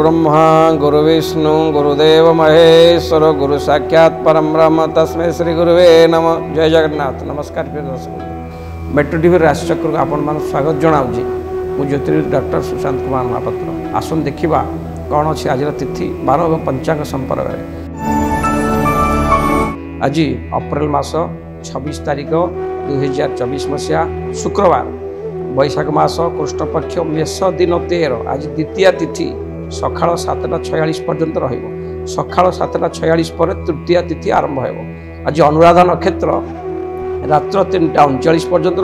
गुरुब्रह्मा गुरुविष्णु गुरुदेव महेश्वर गुरु साक्षात परम ब्रह्म तस्मै श्री गुरुवे नमः। जय जगन्नाथ। नमस्कार प्रिय दर्शक, मेट्रो टीवी राशिचक्र को आपण मान स्वागत जनाऊँगी। मु ज्योतिर्विद डॉक्टर सुशांत कुमार महापात्र। आसन देखा कौन अच्छी आज तिथि 12 और पंचांग संपर्क में। आज अप्रैल मास 26 तारिख 2024 मसीहा शुक्रवार, बैशाख मास कृष्ण पक्ष मेष दिन 13। आज द्वितीय तिथि सकाल 7:46 पर्यंत सकाल 7:46 पर तृतीय तिथि आरंभ हो। आज अनुराधा नक्षत्र रात्र 3:39 पर्यंत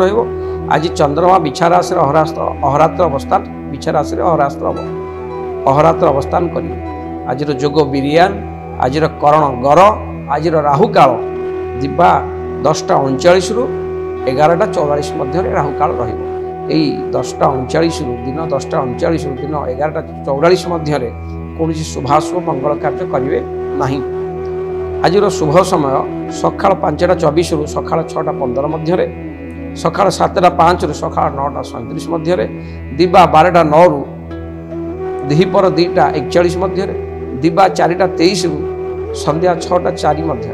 आज चंद्रमा बिछा राशि अहरात्र अवस्थान अहरात्र अवस्थान कर। आज जोग बिरियान, आज करण गर, आज राहु काल दिवा 10:39 रु 11:44 मध्य राहु काल रही। 10:39 दिन 10:39 दिन 11:44 मध्य कौन शुभाशुभ मंगल कार्य करेंगे नहीं। आज शुभ समय सकाल 5:24 रु सकाल 6:15 मध्य, सकाल 7:05 रु सकाल 9:37 मध्य, दिवा 12:09 रु दिहिपर 2:41 मध्य, दिवा 4:23 रु संध्या 6:04 मध्य,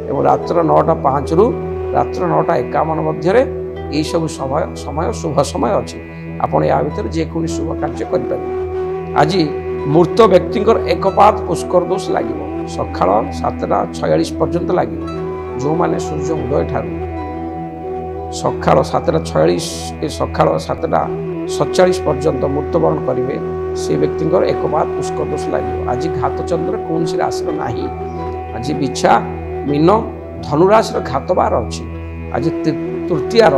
और रात्र 9:05 रु रात्र 9:51 मध्य यही सब समय शुभ समय अच्छी। आपण या भर जेको शुभ कार्य करें। आज मृत व्यक्ति एक पाद पुष्कर दोष लगे सकाल 7:46 पर्यंत लगे। जो मैंने सूर्य उदय ठार सकाल 7:46 सकाल 7:47 पर्यंत मृत्युवरण करेंगे से व्यक्ति एक पाद पुष्कर दोष लगे। आज घात चंद्र कौन सी राशि ना। आज बिछा मीन धनुराशि घात बार अच्छी। आज तृतीयार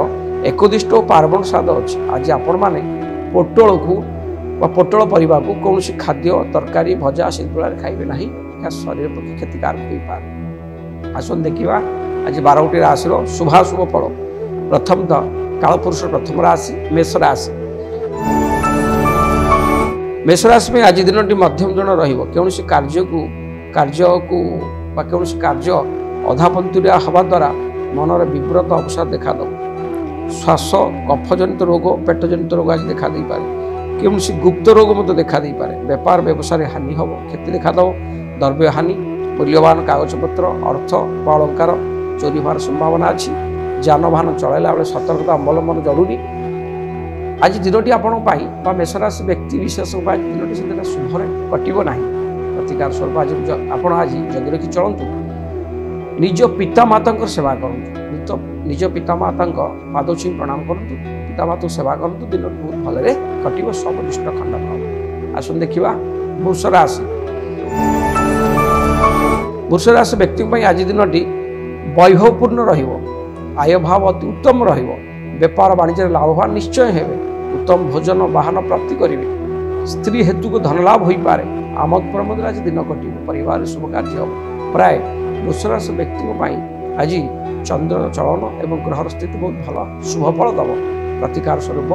एकदिष्ट और पार्वण श्राद्ध अच्छी। आज आपण मैंने पोटल को पोटल परिवा को कौन खाद्य तरकारी भजा शीतला खाइबे ना, यह शरीर प्रति क्षतिकारक हो पाए। आसन देखा आज 12टी राशि शुभाशुभ फल। प्रथम तो कालपुरुष प्रथम राशि मेष राशि। मेष राशि में आज दिन मध्यम जन कौन कार्य को कार्य अधापंतुरिया हवा द्वारा मनर विव्रत अवसर देखा दो। श्वास कफ जनित रोग पेट जनित रोग आज देखा दे पारे। कौन गुप्त रोग मत देखा दे पारे। व्यापार व्यवसाय हानि हम क्षति देखा दो। द्रव्य हानि, मूल्यवान कागज पत्र अर्थ अलंकार चोरी होवार संभावना अच्छी। जानवाहन चलैला बेले सतर्कता अवलंबन जरूरी। आज दिनटी आपण मेष राशि व्यक्ति विशेष दिनटी से शुभरे कटो ना। प्रतिकार स्वरूप आज जगि रखी चलतु। निज पिता माता सेवा करूँ। निज पिता माता पादोछी प्रणाम करूँ। पिता माता सेवा करूँ। दिन बहुत भलरे कटो सब दुष्ट खंडन हो। आसन देखा वृष राशि। वृष राशि व्यक्ति आज दिनटी वैभवपूर्ण आय भाव अति उत्तम व्यापार वाणिज्य लाभवान निश्चय हेबे। उत्तम भोजन वाहन प्राप्ति करेंगे। स्त्री हेतु को धन लाभ हो पाए। आमद प्रमोद आज दिन कटो। परिवार शुभ कार्य हम प्राय वृष राशि व्यक्ति आज चंद्र चलन एवं ग्रहर स्थिति बहुत भल शुभ फल दब। प्रतिकार स्वरूप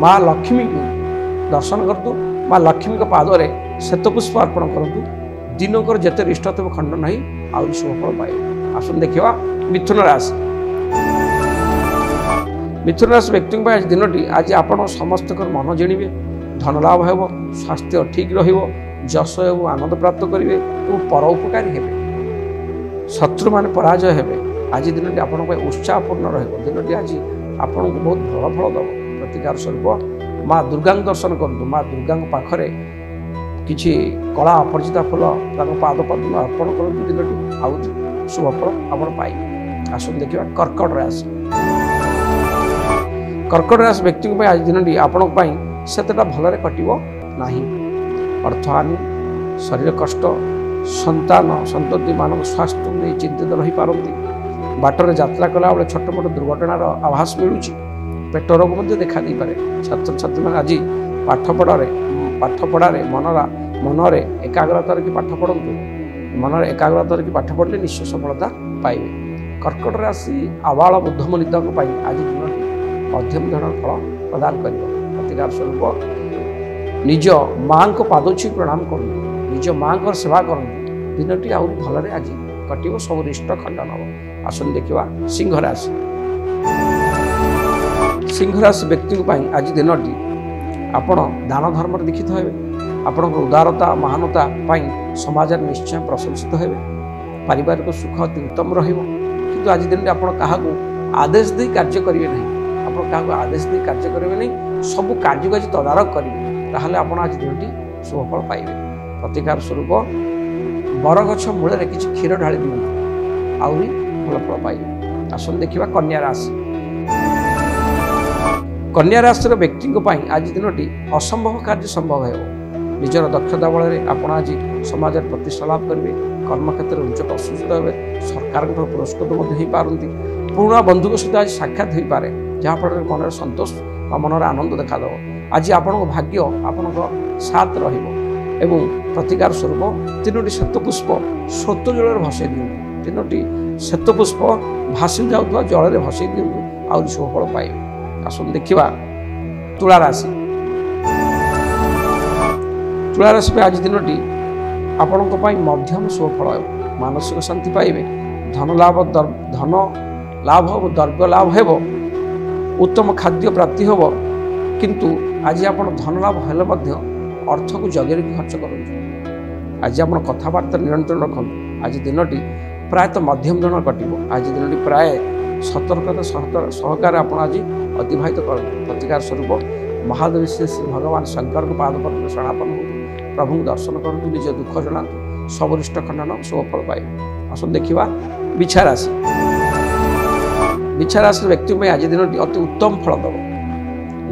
माँ लक्ष्मी को दर्शन करतु। माँ लक्ष्मी पादरे श्वेतपुष्प अर्पण करूँ। दिनकर जिते रिष्ट थे खंडन हो आहरी शुभ फल पाए। आसन देखा मिथुन राशि। मिथुन राशि व्यक्ति आज दिनटी आज आपण समस्त मन जिणवे। धन लाभ हो, स्वास्थ्य ठीक रश एवं आनंद प्राप्त करेंगे और पर उपकारी हेबे। शत्रु मान पराजय हेबे। आज दिनटी आपण उत्साहपूर्ण दिनटी आज आपन को बहुत भल फल दब। प्रतिकार स्वरूप माँ दुर्गा दर्शन करूँ। माँ दुर्गा पाखरे किछि कला अपरिचिता फूल पाद पद्म अर्पण करूँ। दिनटी आउ शुभ फल आप पाइबे। आसन देखा कर्कट राशि। कर्कट राशि व्यक्ति आज दिनटी आपण सेतटा भलरे कटिबो नाही। अर्थहानि, शरीर कष्ट, संतान संतति मान स्वास्थ्य नहीं चिंतित रही पारती। बाटर यात्रा कला बेले छोट मोट दुर्घटनार आभास मिलूँ। पेट रोग देखा दे पारे। छात्र छात्री मैंने आज पाठपढ़े मनरे एकाग्रता रखी पाठ पढ़ु। मनरे एकाग्रता रखी पाठ पढ़ले निश्चय सफलता पाइबे। कर्कट राशि आबाल बुद्धम निदक आज दिन मध्यम धरण फल प्रदान कर। प्रतिकार स्वरूप निज माँ को पादोछी प्रणाम करूँ। निज माँ को सेवा करूँ। दिनटी आहरी भलरे आज कटो सब रिष्ट खंडन हम। आसन देखा सिंह राशि। सिंह राशि व्यक्ति आज दिनटी आपण दान धर्म दीक्षित हे। ଆପଣଙ୍କର ଉଦାରତା ମହାନତା ପାଇଁ ସମାଜରେ ନିଶ୍ଚୟ ପ୍ରଶଂସିତ ହେବେ। ପାରିବାରିକ ସୁଖ ଅତି ଉତ୍ତମ ରହିବ। କିନ୍ତୁ ଆଜି ଦିନରେ ଆପଣ କାହାକୁ ଆଦେଶ ଦେଇ କାର୍ଯ୍ୟ କରିବେ ନାହିଁ। ଆପଣ କାହାକୁ ଆଦେଶ ଦେଇ କାର୍ଯ୍ୟ କରିବେ ନାହିଁ, ସବୁ କାର୍ଯ୍ୟକୁ ଆଜି ତଦାରଖ କରିବେ। ତାହେଲେ ଆପଣ ଆଜି ଦିନଟି ଶୁଭଫଳ ପାଇବେ। ପ୍ରତିକାର ସ୍ୱରୂପ ବରଗଛ ମୂଳରେ କିଛି କ୍ଷୀର ଢାଳି ଦିଅନ୍ତୁ, ଆହୁରି ଭଲ ଫଳ ପାଇବେ। ଆସନ୍ତୁ ଦେଖିବା କନ୍ୟା ରାଶି। କନ୍ୟା ରାଶିର ବ୍ୟକ୍ତିଙ୍କ ପାଇଁ ଆଜି ଦିନଟି ଅସମ୍ଭବ କାର୍ଯ୍ୟ ସମ୍ଭବ ହେବ। ନିଜର ଦକ୍ଷତା ବଳରେ ଆପଣ ଆଜି ସମାଜରେ ପ୍ରତିଷ୍ଠା ଲାଭ କରିବେ। କର୍ମକ୍ଷେତ୍ରରେ ଉଚ୍ଚ ପ୍ରଶଂସିତ ହେବେ। ସରକାରଙ୍କ ପୁରସ୍କୃତ ମଧ୍ୟ ହୋଇପାରନ୍ତି। ପୁରୁଣା ବନ୍ଧୁଙ୍କ ସହିତ ଆଜି ସାକ୍ଷାତ ହୋଇପାରେ, ଯାହାଫଳରେ ମନରେ ସନ୍ତୋଷ ବା ମନରେ ଆନନ୍ଦ ଦେଖାଦେବ। ଆଜି ଆପଣଙ୍କ ଭାଗ୍ୟ ଆପଣଙ୍କ ସାଥ ରହିବ। ଏବଂ ପ୍ରତିକାର ସ୍ୱରୂପ 3ଟି ଶ୍ଵେତପୁଷ୍ପ ସ୍ରୋତ ଜଳରେ ଭସାଇ ଦିଅନ୍ତୁ। 3ଟି ଶ୍ଵେତପୁଷ୍ପ ଭାସି ଯାଉଥିବା ଜଳରେ ଭସାଇ ଦିଅନ୍ତୁ, ଆହୁରି ଶୁଭଫଳ ପାଇବେ। ଆସନ୍ତୁ ଦେଖିବା ତୁଳା ରାଶି। ତୁଳା ରାଶି ପାଇଁ ଆଜି ଦିନଟି ଆପଣଙ୍କ ପାଇଁ ମଧ୍ୟମ ଶୁଭଫଳ ହେବ। ମାନସିକ ଶାନ୍ତି ପାଇବେ। ଧନ ଲାଭ ହେବ, ଦ୍ରବ୍ୟ ଲାଭ ହେବ। ଉତ୍ତମ ଖାଦ୍ୟ ପ୍ରାପ୍ତି ହେବ। କିନ୍ତୁ ଆଜି ଆପଣ ଧନ ଲାଭ ହେଲେ ମଧ୍ୟ ଅର୍ଥକୁ ଜଗି ରଖି ଖର୍ଚ୍ଚ କରନ୍ତୁ। ଆଜି ଆପଣ କଥାବାର୍ତ୍ତା ନିୟନ୍ତ୍ରଣ ରଖନ୍ତୁ। ଆଜି ଦିନଟି ପ୍ରାୟତଃ ମଧ୍ୟମ ଧରଣ କଟିବ। ଆଜି ଦିନଟି ପ୍ରାୟ ସତର୍କତା ସହକାରେ ଆପଣ ଆଜି ଅତିବାହିତ କରନ୍ତୁ। ପ୍ରତିକାର ସ୍ୱରୂପ ମହାଦେବ ଶ୍ରୀ ଭଗବାନ ଶଙ୍କରଙ୍କ ପାଦପଦ୍ମ ଶରଣାପନ୍ନ ହୁଅନ୍ତୁ। ପ୍ରଭୁଙ୍କୁ ଦର୍ଶନ କରନ୍ତୁ, ନିଜ ଦୁଃଖ ଜଣାନ୍ତୁ, ସବୁରିଷ୍ଟ ଖଣ୍ଡନ ଶୁଭଫଳ ପାଇବେ। ଆସନ୍ତୁ ଦେଖିବା ବିଛା ରାଶି। ବିଛା ରାଶିର ବ୍ୟକ୍ତି ପାଇଁ ଆଜି ଦିନଟି ଅତି ଉତ୍ତମ ଫଳ ଦେବ।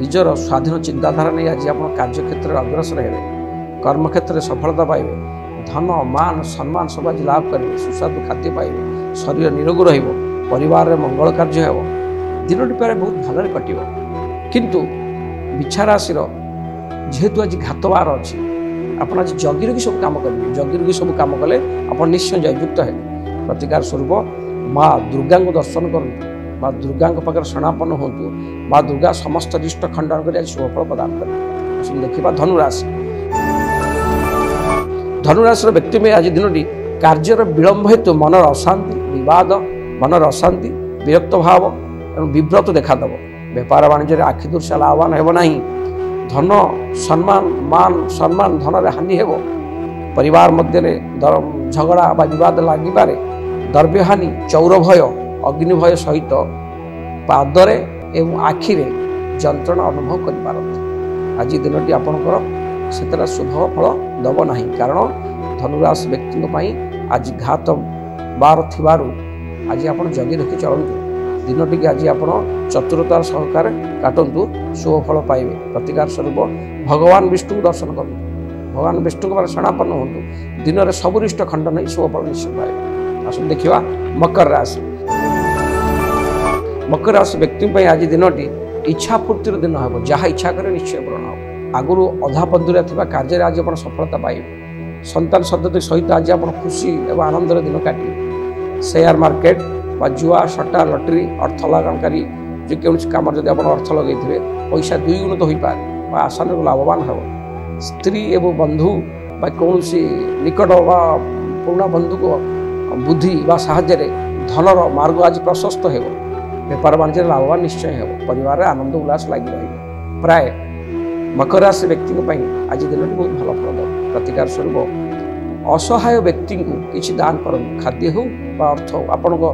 ନିଜର ସ୍ୱାଧୀନ ଚିନ୍ତାଧାରା ନେଇ ଆଜି ଆପଣ କାର୍ଯ୍ୟକ୍ଷେତ୍ରରେ ଅଗ୍ରସର ହେବେ। କର୍ମକ୍ଷେତ୍ରରେ ସଫଳତା ପାଇବେ। ଧନ ମାନ ସମ୍ମାନ ସବୁ ଆଜି ଲାଭ କରିବେ। ସୁସ୍ୱାଦୁ ଖାଦ୍ୟ ପାଇବେ। ଶରୀର ନିରୋଗ ରହିବ। ପରିବାରରେ ମଙ୍ଗଳ କାର୍ଯ୍ୟ ହେବ। ଦିନଟି ପ୍ରାୟ ବହୁତ ଭଲରେ କଟିବ। କିନ୍ତୁ ବିଛା ରାଶିର ଯେହେତୁ ଆଜି ଘାତବାର ଅଛି, ଆପଣ ଆଜି ଜଗି ରଖି ସବୁ କାମ କରିବେ। ଜଗି ରଖି ସବୁ କାମ କଲେ ଆପଣ ନିଶ୍ଚୟ ଜୟଯୁକ୍ତ ହେବେ। ପ୍ରତିକାର ସ୍ୱରୂପ ମା ଦୁର୍ଗାଙ୍କୁ ଦର୍ଶନ କରନ୍ତୁ। ମା ଦୁର୍ଗାଙ୍କ ପାଖରେ ଶରଣାପନ୍ନ ହୁଅନ୍ତୁ। ମା ଦୁର୍ଗା ସମସ୍ତ ରିଷ୍ଟ ଖଣ୍ଡନ କରି ଆଜି ଶୁଭଫଳ ପ୍ରଦାନ କରିବେ। ଆସନ୍ତୁ ଦେଖିବା ଧନୁରାଶି। ଧନୁରାଶିର ବ୍ୟକ୍ତି ପାଇଁ ଆଜି ଦିନଟି କାର୍ଯ୍ୟର ବିଳମ୍ବ ହେତୁ ମନର ଅଶାନ୍ତି, ବିବାଦ, ମନର ଅଶାନ୍ତି, ବିରକ୍ତ ଭାବ ଏବଂ ବିବ୍ରତ ଦେଖାଦେବ। ବେପାର ବାଣିଜ୍ୟରେ ଆଖି ଦୃଶ୍ୟ ଲାଭବାନ ହେବ ନାହିଁ। ଧନ ସମ୍ମାନ ଧନରେ ହାନି ହେବ। ପରିବାର ମଧ୍ୟରେ ଝଗଡ଼ା ବା ବିବାଦ ଲାଗିପାରେ। ଦ୍ରବ୍ୟହାନି, ଚୌର ଭୟ, ଅଗ୍ନି ଭୟ ସହିତ ପାଦରେ ଏବଂ ଆଖିରେ ଯନ୍ତ୍ରଣା ଅନୁଭବ କରିପାରନ୍ତି। ଆଜି ଦିନଟି ଆପଣଙ୍କର ସେତେଟା ଶୁଭ ଫଳ ଦେବ ନାହିଁ, କାରଣ ଧନୁରାଶି ବ୍ୟକ୍ତିଙ୍କ ପାଇଁ ଆଜି ଘାତ ବାର ଥିବାରୁ ଆଜି ଆପଣ ଜଗି ରଖି ଚଳନ୍ତୁ। ଦିନଟିକି ଆଜି ଆପଣ ଚତୁରତାର ସହକାରେ କାଟନ୍ତୁ, ଶୁଭଫଳ ପାଇବେ। ପ୍ରତିକାର ସ୍ୱରୂପ ଭଗବାନ ବିଷ୍ଣୁଙ୍କୁ ଦର୍ଶନ କରନ୍ତୁ। ଭଗବାନ ବିଷ୍ଣୁଙ୍କ ପାଖରେ ଶରଣାପନ୍ନ ହୁଅନ୍ତୁ। ଦିନରେ ସବୁ ରିଷ୍ଟ ଖଣ୍ଡନ ନେଇ ଶୁଭଫଳ ନିଶ୍ଚୟ ପାଇବେ। ଆସନ୍ତୁ ଦେଖିବା ମକର ରାଶି। ମକର ରାଶି ବ୍ୟକ୍ତିଙ୍କ ପାଇଁ ଆଜି ଦିନଟି ଇଚ୍ଛା ପୂର୍ତ୍ତିର ଦିନ ହେବ। ଯାହା ଇଚ୍ଛା କରେ ନିଶ୍ଚୟ ପୂରଣ ହେବ। ଆଗରୁ ଅଧା ପନ୍ଧୁରା ଥିବା କାର୍ଯ୍ୟରେ ଆଜି ଆପଣ ସଫଳତା ପାଇବେ। ସନ୍ତାନ ସନ୍ତତି ସହିତ ଆଜି ଆପଣ ଖୁସି ଏବଂ ଆନନ୍ଦର ଦିନ କାଟିବେ। ସେୟାର ମାର୍କେଟ ବା ଜୁଆ, ସଟ୍ଟା, ଲଟେରୀ, ଅର୍ଥ ଲଗାଣକାରୀ ଯେକୌଣସି କାମରେ ଯଦି ଆପଣ ଅର୍ଥ ଲଗାଇଥିବେ, ପଇସା ଦ୍ୱିଗୁଣିତ ହୋଇପାରେ ବା ଆଶାନରୁ ଲାଭବାନ ହେବ। ସ୍ତ୍ରୀ ଏବଂ ବନ୍ଧୁ ବା କୌଣସି ନିକଟ ବା ପୁରୁଣା ବନ୍ଧୁଙ୍କ ବୁଦ୍ଧି ବା ସାହାଯ୍ୟରେ ଧନର ମାର୍ଗ ଆଜି ପ୍ରଶସ୍ତ ହେବ। ବେପାର ବାଣିଜ୍ୟରେ ଲାଭବାନ ନିଶ୍ଚୟ ହେବ। ପରିବାରରେ ଆନନ୍ଦ ଉଲ୍ଲାସ ଲାଗି ରହିବ। ପ୍ରାୟ ମକର ରାଶି ବ୍ୟକ୍ତିଙ୍କ ପାଇଁ ଆଜି ଦିନଟି ବହୁତ ଭଲ ଫଳ ଦେବ। ପ୍ରତିକାର ସ୍ୱରୂପ ଅସହାୟ ବ୍ୟକ୍ତିଙ୍କୁ କିଛି ଦାନ କରନ୍ତୁ। ଖାଦ୍ୟ ହେଉ ବା ଅର୍ଥ ଆପଣଙ୍କ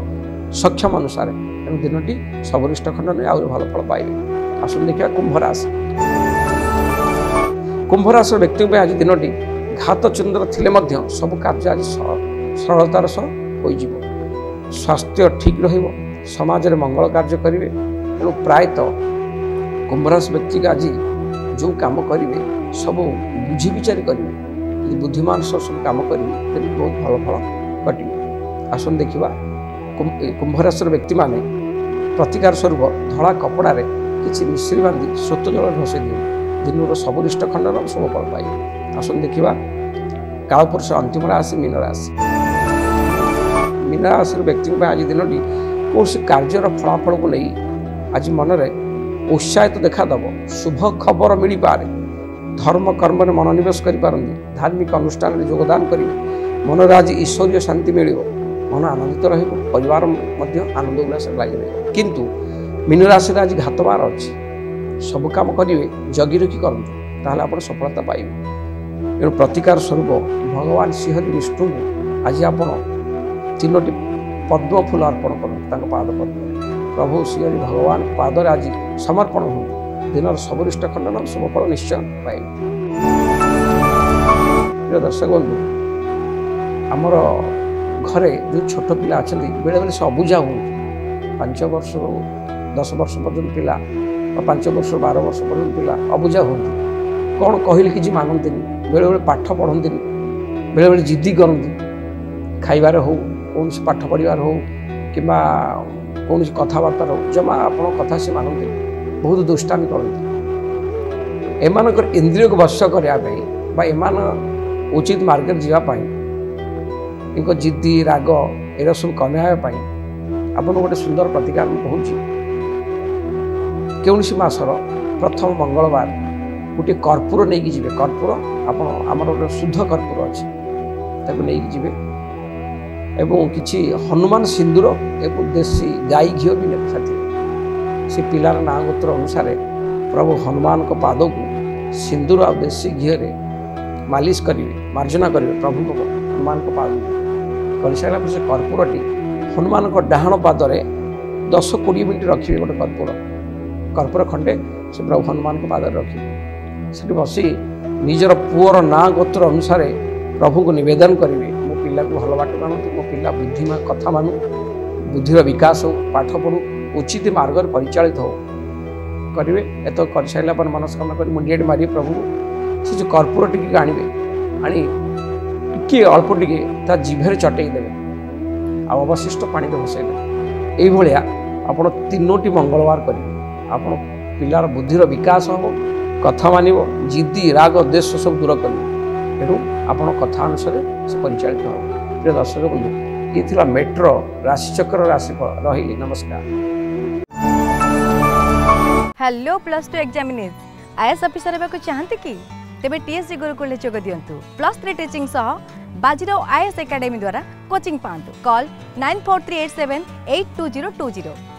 ସକ୍ଷମ ଅନୁସାରେ। ତେଣୁ ଦିନଟି ସବୁରିଷ୍ଟ ଖଣ୍ଡନରେ ଆହୁରି ଭଲ ଫଳ ପାଇବେ। ଆସନ୍ତୁ ଦେଖିବା କୁମ୍ଭ ରାଶି। କୁମ୍ଭ ରାଶିର ବ୍ୟକ୍ତିଙ୍କ ପାଇଁ ଆଜି ଦିନଟି ଘାତ ଚନ୍ଦ୍ର ଥିଲେ ମଧ୍ୟ ସବୁ କାର୍ଯ୍ୟ ଆଜି ସରଳତାର ସହ ହୋଇଯିବ। ସ୍ୱାସ୍ଥ୍ୟ ଠିକ୍ ରହିବ। ସମାଜରେ ମଙ୍ଗଳ କାର୍ଯ୍ୟ କରିବେ। ତେଣୁ ପ୍ରାୟତଃ କୁମ୍ଭ ରାଶି ବ୍ୟକ୍ତିକୁ ଆଜି ଯେଉଁ କାମ କରିବେ ସବୁ ବୁଝି ବିଚାରି କରିବେ। ଯଦି ବୁଦ୍ଧିମାନ ସହ ସବୁ କାମ କରିବେ ତେବେ ବହୁତ ଭଲ ଫଳ ଘଟିବ। ଆସନ୍ତୁ ଦେଖିବା କୁମ୍ଭ ରାଶିର ବ୍ୟକ୍ତିମାନେ ପ୍ରତିକାର ସ୍ୱରୂପ ଧଳା କପଡ଼ାରେ କିଛି ମିଶ୍ରି ବାନ୍ଧି ସ୍ରୋତ ଜଳରେ ଭସାଇ ଦିଅନ୍ତି। ଦିନର ସବୁ ରିଷ୍ଟ ଖଣ୍ଡନ ଶୁଭଫଳ ପାଇବେ। ଆସନ୍ତୁ ଦେଖିବା କାଳପୁରୁଷ ଅନ୍ତିମ ରାଶି ମୀନ ରାଶି। ମୀନ ରାଶିର ବ୍ୟକ୍ତିଙ୍କ ପାଇଁ ଆଜି ଦିନଟି କୌଣସି କାର୍ଯ୍ୟର ଫଳାଫଳକୁ ନେଇ ଆଜି ମନରେ ଉତ୍ସାହିତ ଦେଖାଦେବ। ଶୁଭ ଖବର ମିଳିପାରେ। ଧର୍ମ କର୍ମରେ ମନୋନିବେଶ କରିପାରନ୍ତି। ଧାର୍ମିକ ଅନୁଷ୍ଠାନରେ ଯୋଗଦାନ କରିବେ। ମନରେ ଆଜି ଈଶ୍ୱରୀୟ ଶାନ୍ତି ମିଳିବ। ମନ ଆନନ୍ଦିତ ରହିବ। ପରିବାର ମଧ୍ୟ ଆନନ୍ଦ ଉଲ୍ଲାସରେ ଲାଗି ରହିବ। କିନ୍ତୁ ମୀନ ରାଶିରେ ଆଜି ଘାତବାର ଅଛି। ସବୁ କାମ କରିବେ, ଜଗି ରଖି କରନ୍ତୁ, ତାହେଲେ ଆପଣ ସଫଳତା ପାଇବେ। तेणु प्रतिकार स्वरूप भगवान श्रीहरि विष्णु आज आप तीनोटी पद्म फूल अर्पण कर पाद पद्म प्रभु श्रीहरि भगवान पादर आज समर्पण हो दिन सबरिष्ट खंडन शुभफल निश्चय पाइबे। प्रिय दर्शक बंधु आमर घरे जो छोट पिला अच्छा बेले बेले से अबुझा हूँ 5 वर्ष 10 वर्ष पर्यटन पिला 5 वर्ष 12 वर्ष पर्यटन पिला अबुझा हूँ कौन कहले कि मानते बेले बेले पाठ पढ़ती बेले बेले जिद्दी करती खाइबार हो कौन पाठ पढ़ार हो कि कौन कथबार्तार हो जमा आप कथा से मानते बहुत दुष्टामी करती एमानकर इंद्रिय को वश करने एमान उचित मार्ग जावाई इनको जिद्दी राग एरा सब कमाई आपन गोटे सुंदर प्रतिकार कहूँ कौन मसर प्रथम मंगलवार गोटे कर्पूर नहीं जी कर्पूर आमर गोटे शुद्ध कर्पूर अच्छे नहीं जी एवं किसी हनुमान सिंदूर एवं देशी गाई घी भी साथी से पिलार ना गोत्र अनुसार प्रभु हनुमान को पाद को सिंदूर आ देशी घी मालिश करेंगे मार्जना करेंगे प्रभु को हनुमान को पाद कर सारा से कर्पूरटी हनुमान को डाहाण पादरे 10-20 मिनट रखिए गोटे कर्पूर खंडे से प्रभु हनुमान को पाद रखिए से बसी निजर पुअर ना गोत्र अनुसार प्रभु को निवेदन करेंगे मो पिला को भल बाट मानतु मो पिला बुद्धिमा कथा मानु बुद्धिर विकास हो पाठ पढ़ू उचित मार्ग परिचालित हो करेंगे एत कर सारा पर मनस्कामना कर मुंडिया मारे प्रभु से जो कर्पूर टी आने आनी टे अल्प टे जीभे चटई देवे अवशिष्ट पानी भसैले ये आप 3टी मंगलवार करेंगे आप पिलार बुद्धिर विकास हो कथा मान जिद्दी राग देश सब दूर करेंगे तेणु आप कथा अनुसार से परिचालित हो। प्रिय दर्शक बंधु ये मेट्रो राशिचक्र राशिफल रही नमस्कार। हेलो +2 एग्जामिनीज आईएएस ऑफिसर होगा चाहते कि तेबे टीएससी गुरुकुल जोग दियंतु +3 टीचिंग सह बाजीराव आईएएस एकेडमी द्वारा कोचिंग पांतु कॉल 9438782020।